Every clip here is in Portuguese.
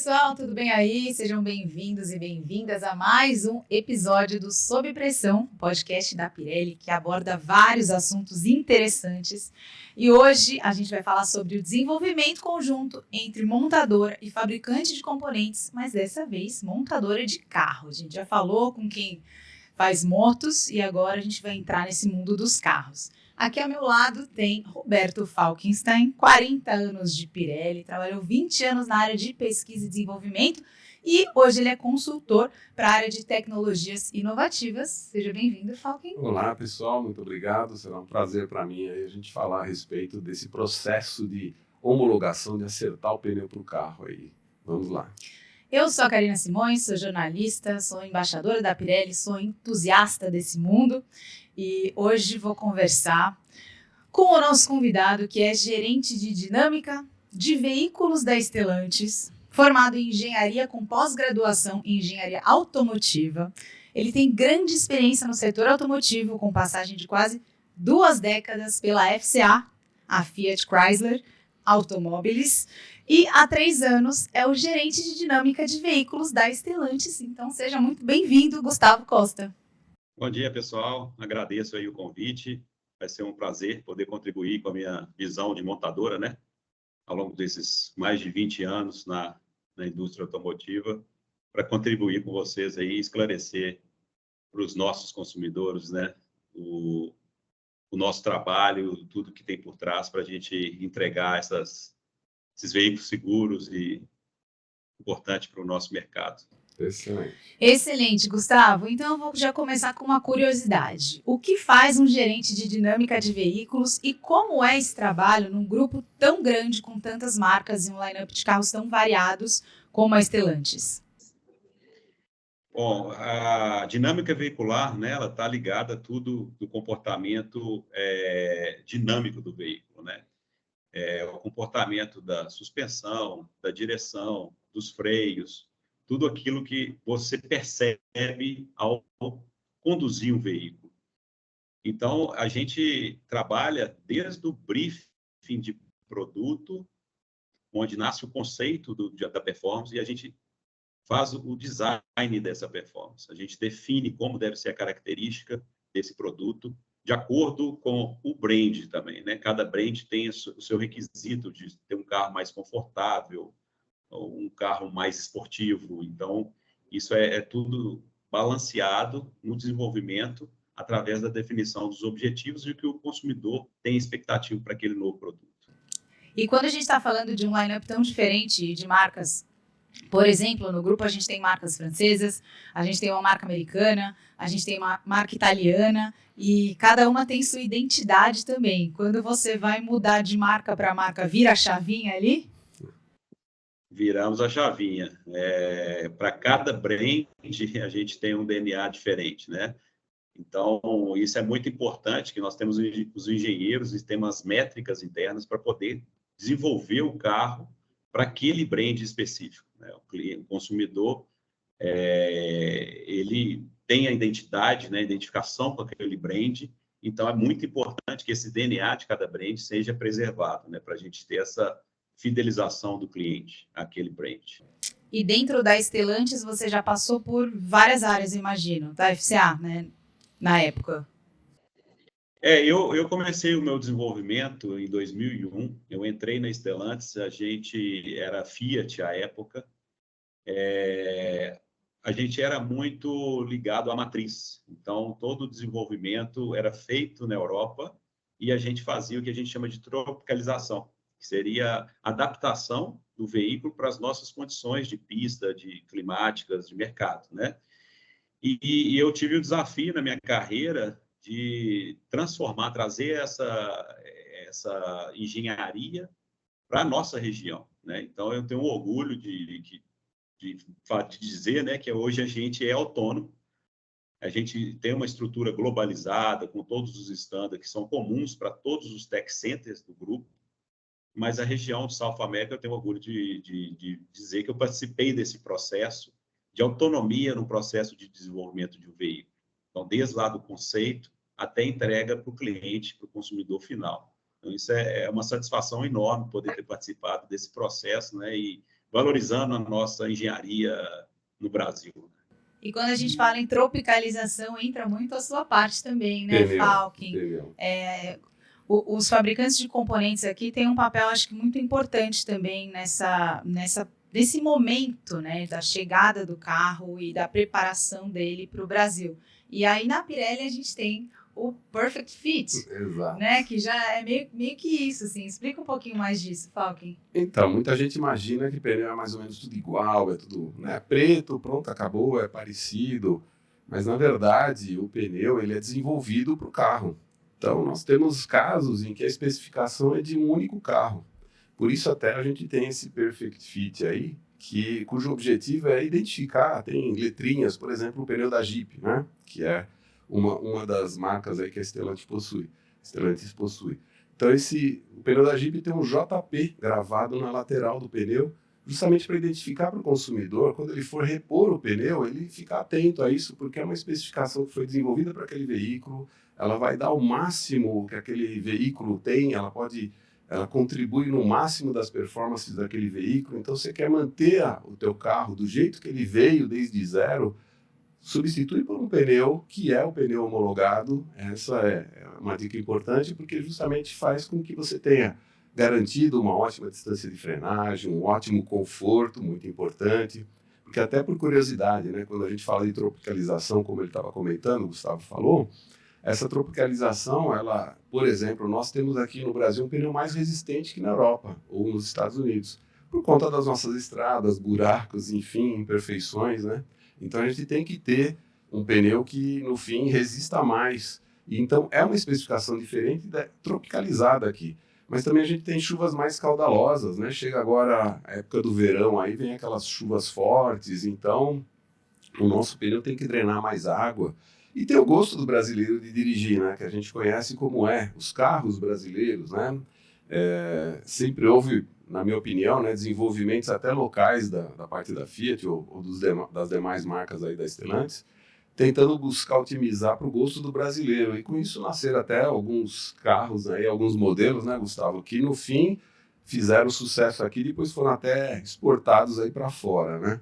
pessoal, tudo bem aí? Sejam bem-vindos e bem-vindas a mais um episódio do Sob Pressão, podcast da Pirelli, que aborda vários assuntos interessantes. E hoje a gente vai falar sobre o desenvolvimento conjunto entre montadora e fabricante de componentes, mas dessa vez montadora de carro. A gente já falou com quem faz motos e agora a gente vai entrar nesse mundo dos carros. Aqui ao meu lado tem Roberto Falkenstein, 40 anos de Pirelli, trabalhou 20 anos na área de pesquisa e desenvolvimento e hoje ele é consultor para a área de tecnologias inovativas. Seja bem-vindo, Falken. Olá, pessoal, muito obrigado. Será um prazer para mim aí a gente falar a respeito desse processo de homologação, de acertar o pneu para o carro aí. Vamos lá. Eu sou a Karina Simões, sou jornalista, sou embaixadora da Pirelli, sou entusiasta desse mundo e hoje vou conversar com o nosso convidado, que é gerente de dinâmica de veículos da Stellantis, formado em engenharia com pós-graduação em engenharia automotiva. Ele tem grande experiência no setor automotivo, com passagem de quase 2 décadas pela FCA, a Fiat Chrysler Automobiles, e há 3 anos é o gerente de dinâmica de veículos da Stellantis. Então seja muito bem-vindo, Gustavo Costa. Bom dia, pessoal. Agradeço aí o convite. Vai ser um prazer poder contribuir com a minha visão de montadora, né? Ao longo desses mais de 20 anos na indústria automotiva, para contribuir com vocês aí, esclarecer para os nossos consumidores, né? O nosso trabalho, tudo que tem por trás para a gente entregar esses veículos seguros e importantes para o nosso mercado. Excelente. Excelente, Gustavo. Então eu vou já começar com uma curiosidade. O que faz um gerente de dinâmica de veículos e como é esse trabalho num grupo tão grande com tantas marcas e um line-up de carros tão variados como a Stellantis? Bom, a dinâmica veicular, né, ela está ligada a tudo do comportamento dinâmico do veículo, né? O comportamento da suspensão, da direção, dos freios, tudo aquilo que você percebe ao conduzir um veículo. Então, a gente trabalha desde o briefing de produto, onde nasce o conceito da performance, e a gente faz o design dessa performance. A gente define como deve ser a característica desse produto, de acordo com o brand também, né? Cada brand tem o seu requisito de ter um carro mais confortável, ou um carro mais esportivo. Então, isso é tudo balanceado no desenvolvimento através da definição dos objetivos e o que o consumidor tem expectativa para aquele novo produto. E quando a gente está falando de um line-up tão diferente de marcas, por exemplo, no grupo a gente tem marcas francesas, a gente tem uma marca americana, a gente tem uma marca italiana e cada uma tem sua identidade também. Quando você vai mudar de marca para marca, vira a chavinha ali? Viramos a chavinha. Para cada brand, a gente tem um DNA diferente, né? Então, isso é muito importante, que nós temos os engenheiros e temos as métricas internas para poder desenvolver o carro para aquele brand específico, né? O consumidor, ele tem a identidade, né, a identificação com aquele brand, então é muito importante que esse DNA de cada brand seja preservado, né, para a gente ter essa fidelização do cliente àquele brand. E dentro da Stellantis você já passou por várias áreas, imagino, da FCA, né, na época. Eu comecei o meu desenvolvimento em 2001, eu entrei na Stellantis, a gente era Fiat à época, a gente era muito ligado à matriz, então todo o desenvolvimento era feito na Europa e a gente fazia o que a gente chama de tropicalização, que seria a adaptação do veículo para as nossas condições de pista, de climáticas, de mercado, né? E eu tive o desafio na minha carreira de transformar, trazer essa engenharia para a nossa região, né? Então, eu tenho um orgulho de dizer, né, que hoje a gente é autônomo, a gente tem uma estrutura globalizada, com todos os estándares que são comuns para todos os tech centers do grupo, mas a região de South America eu tenho orgulho de dizer que eu participei desse processo de autonomia no processo de desenvolvimento de um veículo. Então, desde lá do conceito até entrega para o cliente, para o consumidor final. Então, isso é uma satisfação enorme poder ter participado desse processo, né, e valorizando a nossa engenharia no Brasil. E quando a gente fala em tropicalização, entra muito a sua parte também, né, Falcon? Os fabricantes de componentes aqui têm um papel, acho que muito importante também nesse momento, né, da chegada do carro e da preparação dele para o Brasil. E aí na Pirelli a gente tem o Perfect Fit, Exato. Né, que já é meio que isso, assim. Explica um pouquinho mais disso, Falcon. Então, muita gente imagina que pneu é mais ou menos tudo igual, é tudo, né, preto, pronto, acabou, é parecido. Mas, na verdade, o pneu ele é desenvolvido para o carro. Então, nós temos casos em que a especificação é de um único carro. Por isso, até a gente tem esse Perfect Fit aí, cujo objetivo é identificar, tem letrinhas, por exemplo, o pneu da Jeep, né, que é uma das marcas aí que a Stellantis possui. Então, o pneu da Jeep tem um JP gravado na lateral do pneu, justamente para identificar para o consumidor, quando ele for repor o pneu, ele ficar atento a isso, porque é uma especificação que foi desenvolvida para aquele veículo, ela vai dar o máximo que aquele veículo tem, ela contribui no máximo das performances daquele veículo. Então, você quer manter o teu carro do jeito que ele veio desde zero, substitui por um pneu que é o pneu homologado. Essa é uma dica importante, porque justamente faz com que você tenha garantido uma ótima distância de frenagem, um ótimo conforto, muito importante. Porque até por curiosidade, né, quando a gente fala de tropicalização, como ele estava comentando, o Gustavo falou, essa tropicalização, por exemplo, nós temos aqui no Brasil um pneu mais resistente que na Europa ou nos Estados Unidos, por conta das nossas estradas, buracos, enfim, imperfeições, né? Então, a gente tem que ter um pneu que, no fim, resista mais. E, então, é uma especificação diferente, tropicalizada aqui. Mas também a gente tem chuvas mais caudalosas, né? Chega agora a época do verão, aí vem aquelas chuvas fortes. Então, o nosso pneu tem que drenar mais água. E tem o gosto do brasileiro de dirigir, né? Que a gente conhece como os carros brasileiros, né? Sempre houve, na minha opinião, né, desenvolvimentos até locais da parte da Fiat ou das demais marcas aí da Stellantis, tentando buscar otimizar para o gosto do brasileiro. E com isso nasceram até alguns carros, aí, alguns modelos, né, Gustavo, que no fim fizeram sucesso aqui e depois foram até exportados aí para fora, né?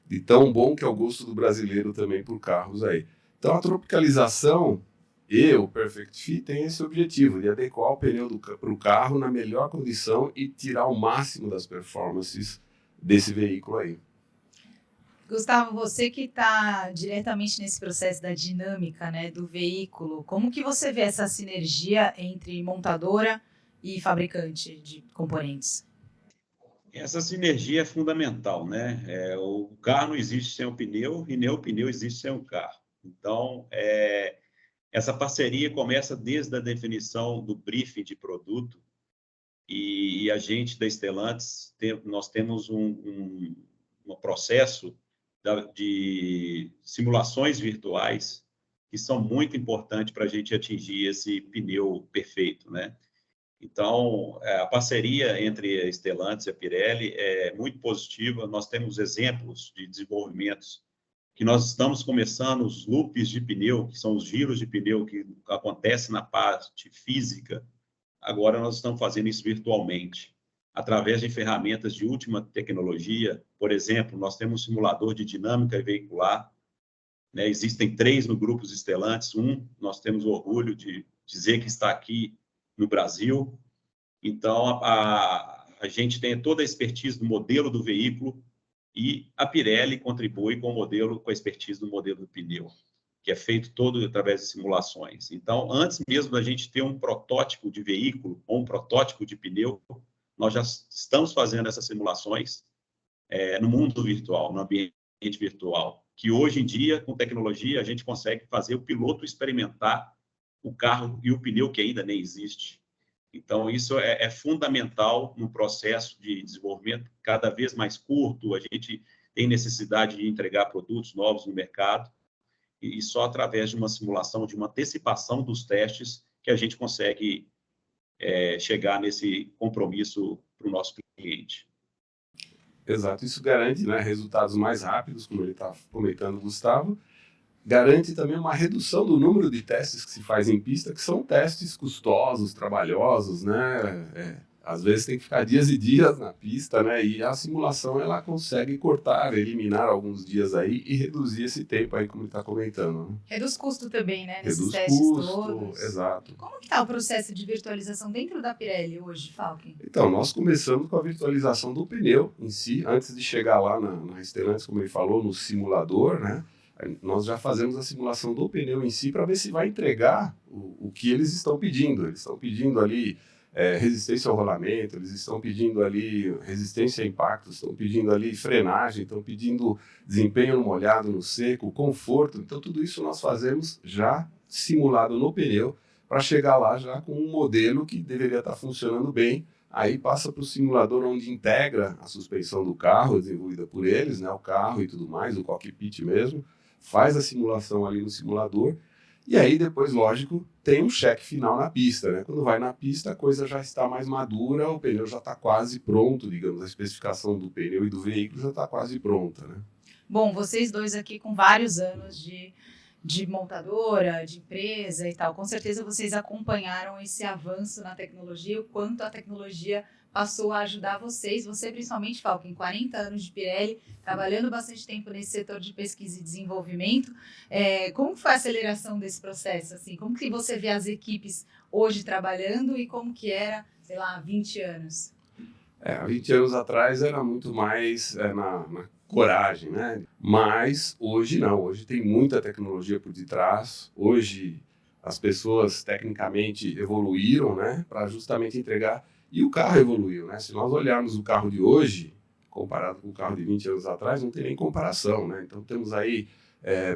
De tão bom que é o gosto do brasileiro também por carros aí. Então a tropicalização e o Perfect Fit tem esse objetivo de adequar o pneu para o carro na melhor condição e tirar o máximo das performances desse veículo aí. Gustavo, você que está diretamente nesse processo da dinâmica, né, do veículo, como que você vê essa sinergia entre montadora e fabricante de componentes? Essa sinergia é fundamental, né? O carro não existe sem o pneu e nem o pneu existe sem o carro. Então, essa parceria começa desde a definição do briefing de produto e a gente da Stellantis, nós temos um processo de simulações virtuais que são muito importantes para a gente atingir esse pneu perfeito, né? Então, a parceria entre a Stellantis e a Pirelli é muito positiva. Nós temos exemplos de desenvolvimentos que nós estamos começando os loops de pneu, que são os giros de pneu que acontecem na parte física. Agora nós estamos fazendo isso virtualmente, através de ferramentas de última tecnologia. Por exemplo, nós temos um simulador de dinâmica veicular, né? Existem 3 no grupo Stellantis. Nós temos o orgulho de dizer que está aqui no Brasil. Então, a gente tem toda a expertise do modelo do veículo e a Pirelli contribui com a expertise do modelo do pneu, que é feito todo através de simulações. Então, antes mesmo da gente ter um protótipo de veículo ou um protótipo de pneu, nós já estamos fazendo essas simulações no mundo virtual, no ambiente virtual, que hoje em dia, com tecnologia, a gente consegue fazer o piloto experimentar o carro e o pneu que ainda nem existe. Então, isso é fundamental no processo de desenvolvimento cada vez mais curto. A gente tem necessidade de entregar produtos novos no mercado e só através de uma simulação, de uma antecipação dos testes, que a gente consegue chegar nesse compromisso para o nosso cliente. Exato, isso garante, né, resultados mais rápidos, como ele está comentando, Gustavo. Garante também uma redução do número de testes que se faz em pista, que são testes custosos, trabalhosos, né? Às vezes tem que ficar dias e dias na pista, né? E a simulação ela consegue cortar, eliminar alguns dias aí e reduzir esse tempo aí, como ele está comentando. Né? Reduz custo também, né? Nesses Reduz testes custo, todos. exato. Como que está o processo de virtualização dentro da Pirelli hoje, Falken? Então, nós começamos com a virtualização do pneu em si, antes de chegar lá na Stellantis, como ele falou, no simulador, né? Nós já fazemos a simulação do pneu em si para ver se vai entregar o que eles estão pedindo. Eles estão pedindo ali resistência ao rolamento, eles estão pedindo ali resistência a impactos, estão pedindo ali frenagem, estão pedindo desempenho no molhado, no seco, conforto. Então, tudo isso nós fazemos já simulado no pneu para chegar lá já com um modelo que deveria estar funcionando bem. Aí passa para o simulador onde integra a suspensão do carro, desenvolvida por eles, né, o carro e tudo mais, o cockpit mesmo, faz a simulação ali no simulador. E aí depois, lógico, tem um cheque final na pista, né? Quando vai na pista, a coisa já está mais madura, o pneu já está quase pronto, digamos, a especificação do pneu e do veículo já está quase pronta, né? Bom, vocês dois aqui com vários anos de montadora, de empresa e tal, com certeza vocês acompanharam esse avanço na tecnologia, o quanto a tecnologia passou a ajudar vocês, você principalmente, Falken, 40 anos de Pirelli, trabalhando bastante tempo nesse setor de pesquisa e desenvolvimento. Como foi a aceleração desse processo? Assim, como que você vê as equipes hoje trabalhando e como que era, sei lá, há 20 anos? Há 20 anos atrás era muito mais na coragem, né? Mas hoje não, hoje tem muita tecnologia por detrás, hoje as pessoas tecnicamente evoluíram, né? Para justamente entregar. E o carro evoluiu, né? Se nós olharmos o carro de hoje, comparado com o carro de 20 anos atrás, não tem nem comparação, né? Então temos aí,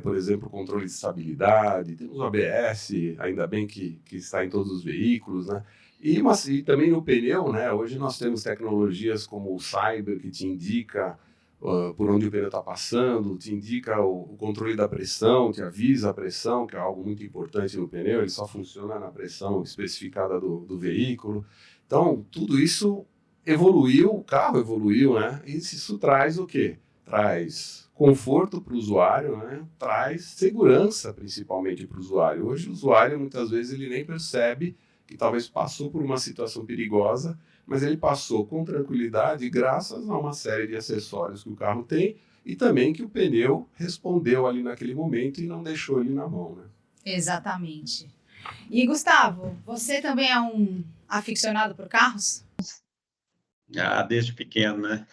por exemplo, controle de estabilidade, temos o ABS, ainda bem que está em todos os veículos, né? E também no pneu, né? Hoje nós temos tecnologias como o Cyber, que te indica por onde o pneu está passando, te indica o controle da pressão, te avisa a pressão, que é algo muito importante no pneu, ele só funciona na pressão especificada do veículo. Então, tudo isso evoluiu, o carro evoluiu, né? E isso traz o quê? Traz conforto para o usuário, né? Traz segurança, principalmente, para o usuário. Hoje, o usuário, muitas vezes, ele nem percebe que talvez passou por uma situação perigosa, mas ele passou com tranquilidade graças a uma série de acessórios que o carro tem e também que o pneu respondeu ali naquele momento e não deixou ele na mão, né? Exatamente. E, Gustavo, você também é um aficionado por carros? Desde pequeno, né?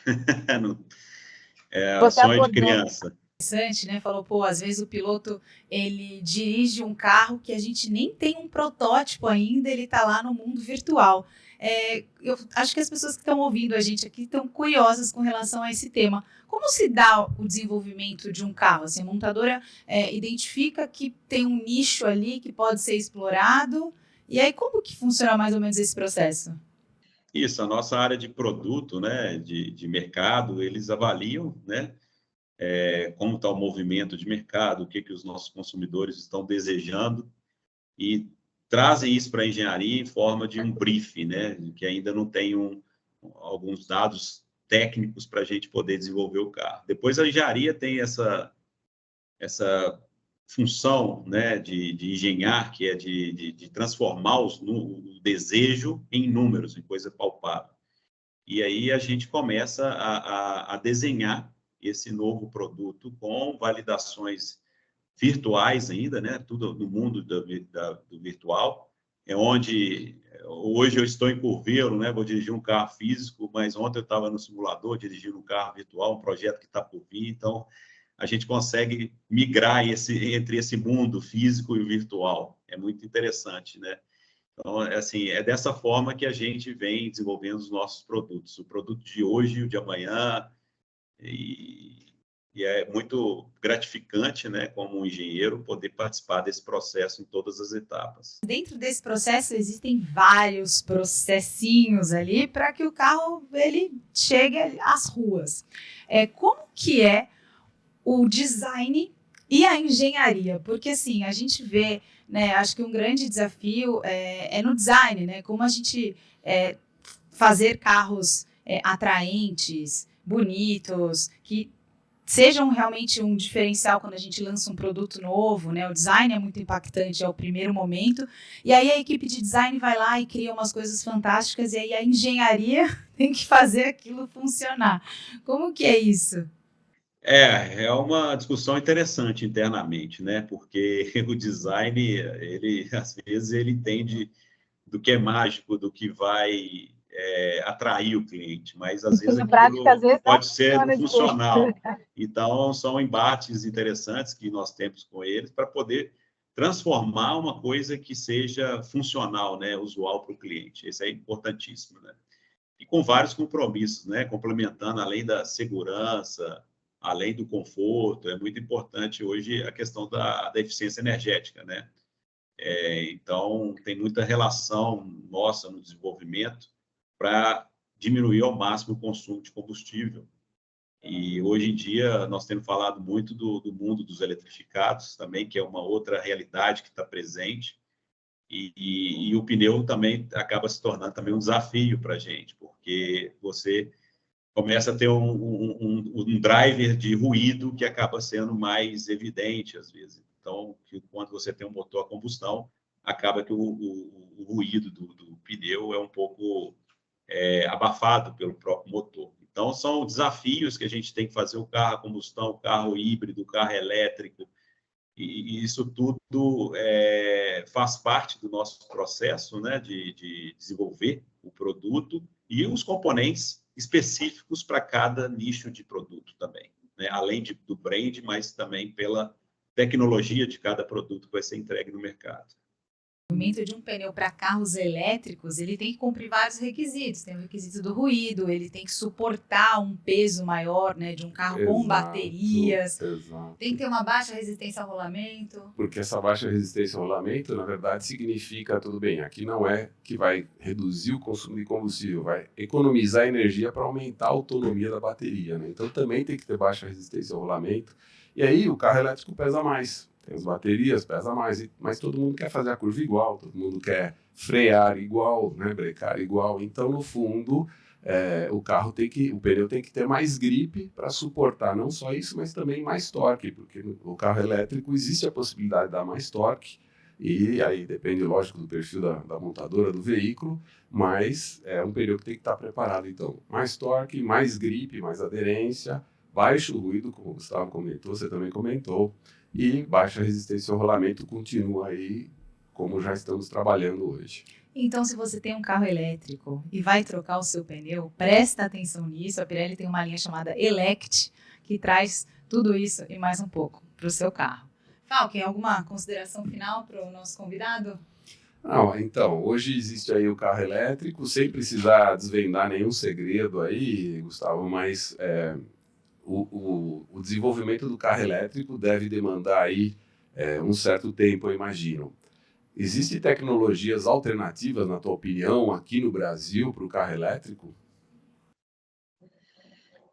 Sonho de criança. Interessante, né? Falou, pô, às vezes o piloto, ele dirige um carro que a gente nem tem um protótipo ainda, ele tá lá no mundo virtual. Eu acho que as pessoas que estão ouvindo a gente aqui estão curiosas com relação a esse tema. Como se dá o desenvolvimento de um carro? Assim, a montadora identifica que tem um nicho ali que pode ser explorado, e aí como que funciona mais ou menos esse processo? Isso, a nossa área de produto, né, de mercado, eles avaliam, né, como está o movimento de mercado, o que os nossos consumidores estão desejando e trazem isso para a engenharia em forma de um brief, né, que ainda não tem alguns dados técnicos para a gente poder desenvolver o carro. Depois a engenharia tem essa função, né, de engenhar, que é de transformar o desejo em números, em coisa palpável. E aí a gente começa a desenhar esse novo produto com validações virtuais ainda, né? Tudo no mundo do virtual, onde hoje eu estou em Curvelo, né? Vou dirigir um carro físico, mas ontem eu estava no simulador dirigindo um carro virtual, um projeto que está por vir, então a gente consegue migrar entre esse mundo físico e o virtual. É muito interessante, né? Então, assim, é dessa forma que a gente vem desenvolvendo os nossos produtos. O produto de hoje e o de amanhã. E é muito gratificante, né, como um engenheiro, poder participar desse processo em todas as etapas. Dentro desse processo, existem vários processinhos ali para que o carro ele chegue às ruas. Como que é o design e a engenharia? Porque, assim, a gente vê, né, acho que um grande desafio é no design, né? Como a gente fazer carros atraentes, bonitos, que sejam realmente um diferencial quando a gente lança um produto novo, né? O design é muito impactante, é o primeiro momento, e aí a equipe de design vai lá e cria umas coisas fantásticas, e aí a engenharia tem que fazer aquilo funcionar. Como que é isso? É uma discussão interessante internamente, né? Porque o design, ele às vezes ele entende do que é mágico, do que vai atrair o cliente, mas às vezes Na prática, às aquilo vezes, não pode ser funciona direito. funcional. Então, são embates interessantes que nós temos com eles para poder transformar uma coisa que seja funcional, né? Usual para o cliente. Isso é importantíssimo, né? E com vários compromissos, né? Complementando, além da segurança, além do conforto, é muito importante hoje a questão da eficiência energética, né? Então, tem muita relação nossa no desenvolvimento para diminuir ao máximo o consumo de combustível. E hoje em dia nós temos falado muito do mundo dos eletrificados também, que é uma outra realidade que está presente. E o pneu também acaba se tornando também um desafio para a gente, porque você começa a ter um driver de ruído que acaba sendo mais evidente às vezes. Então, quando você tem um motor a combustão, acaba que o ruído do pneu é um pouco abafado pelo próprio motor. Então, são desafios que a gente tem que fazer o carro a combustão, o carro híbrido, o carro elétrico, e isso tudo faz parte do nosso processo, né, de desenvolver o produto e os componentes específicos para cada nicho de produto também, né? Além do brand, mas também pela tecnologia de cada produto que vai ser entregue no mercado. O movimento de um pneu para carros elétricos, ele tem que cumprir vários requisitos. Tem o requisito do ruído, ele tem que suportar um peso maior, né, de um carro com baterias. Exato. Tem que ter uma baixa resistência ao rolamento. Porque essa baixa resistência ao rolamento, na verdade, significa, tudo bem, aqui não é que vai reduzir o consumo de combustível, vai economizar energia para aumentar a autonomia da bateria, né? Então também tem que ter baixa resistência ao rolamento. E aí o carro elétrico pesa mais. Tem as baterias, pesa mais, mas todo mundo quer fazer a curva igual, todo mundo quer frear igual, né, brecar igual. Então, no fundo, o pneu tem que ter mais gripe para suportar não só isso, mas também mais torque, porque no carro elétrico existe a possibilidade de dar mais torque, e aí depende, lógico, do perfil da montadora do veículo, mas é um pneu que tem que estar preparado. Então, mais torque, mais gripe, mais aderência, baixo ruído, como o Gustavo comentou, você também comentou, e baixa resistência ao rolamento continua aí, como já estamos trabalhando hoje. Então, se você tem um carro elétrico e vai trocar o seu pneu, presta atenção nisso. A Pirelli tem uma linha chamada Elect, que traz tudo isso e mais um pouco para o seu carro. Falken, alguma consideração final para o nosso convidado? Não, então, hoje existe aí o carro elétrico, sem precisar desvendar nenhum segredo aí, Gustavo, mas o desenvolvimento do carro elétrico deve demandar aí um certo tempo, eu imagino. Existem tecnologias alternativas, na tua opinião, aqui no Brasil para o carro elétrico?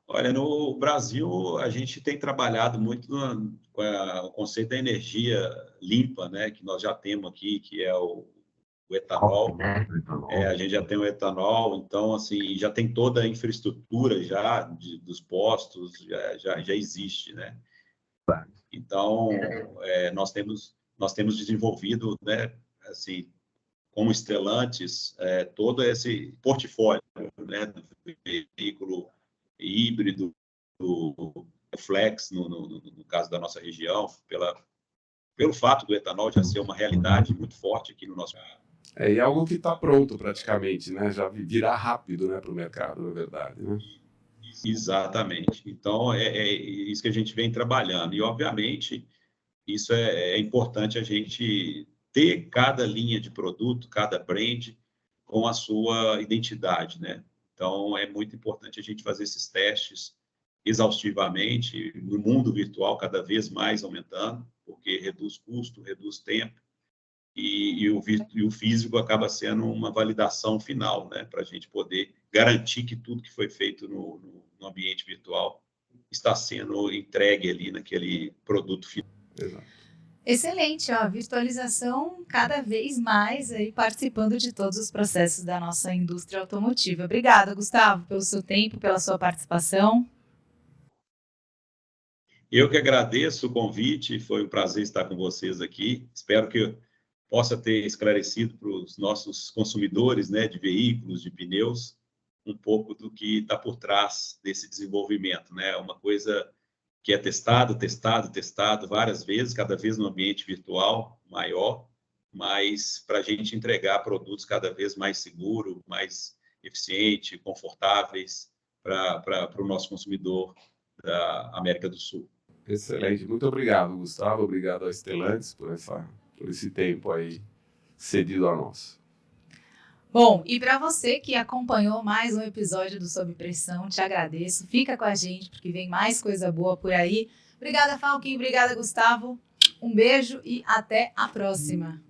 Olha, no Brasil a gente tem trabalhado muito com o conceito da energia limpa, né, que nós já temos aqui, que é o etanol. A gente já tem o etanol, então assim já tem toda a infraestrutura já dos postos, já existe, né? Então nós temos desenvolvido, né, assim, como Stellantis, todo esse portfólio, né, do veículo híbrido, do flex, no caso da nossa região, pelo fato do etanol já ser uma realidade muito forte aqui no nosso E algo que está pronto praticamente, né? Já virá rápido, né, para o mercado, na verdade, né? Exatamente. Então, é isso que a gente vem trabalhando. E, obviamente, isso é importante a gente ter cada linha de produto, cada brand com a sua identidade, né? Então, é muito importante a gente fazer esses testes exaustivamente no mundo virtual, cada vez mais aumentando, porque reduz custo, reduz tempo, e o físico acaba sendo uma validação final, né, para a gente poder garantir que tudo que foi feito no ambiente virtual está sendo entregue ali naquele produto final. Exato. Excelente, ó, virtualização cada vez mais aí participando de todos os processos da nossa indústria automotiva. Obrigada, Gustavo, pelo seu tempo, pela sua participação. Eu que agradeço o convite, foi um prazer estar com vocês aqui. Espero que eu possa ter esclarecido para os nossos consumidores, né, de veículos, de pneus, um pouco do que está por trás desse desenvolvimento, né? Uma coisa que é testado várias vezes, cada vez no ambiente virtual maior, mas para a gente entregar produtos cada vez mais seguros, mais eficientes, confortáveis para o nosso consumidor da América do Sul. Excelente. Muito obrigado, Gustavo. Obrigado ao Stellantis por esse tempo aí cedido a nós. Bom, e para você que acompanhou mais um episódio do Sob Pressão, te agradeço. Fica com a gente, porque vem mais coisa boa por aí. Obrigada, Falquinho. Obrigada, Gustavo. Um beijo e até a próxima.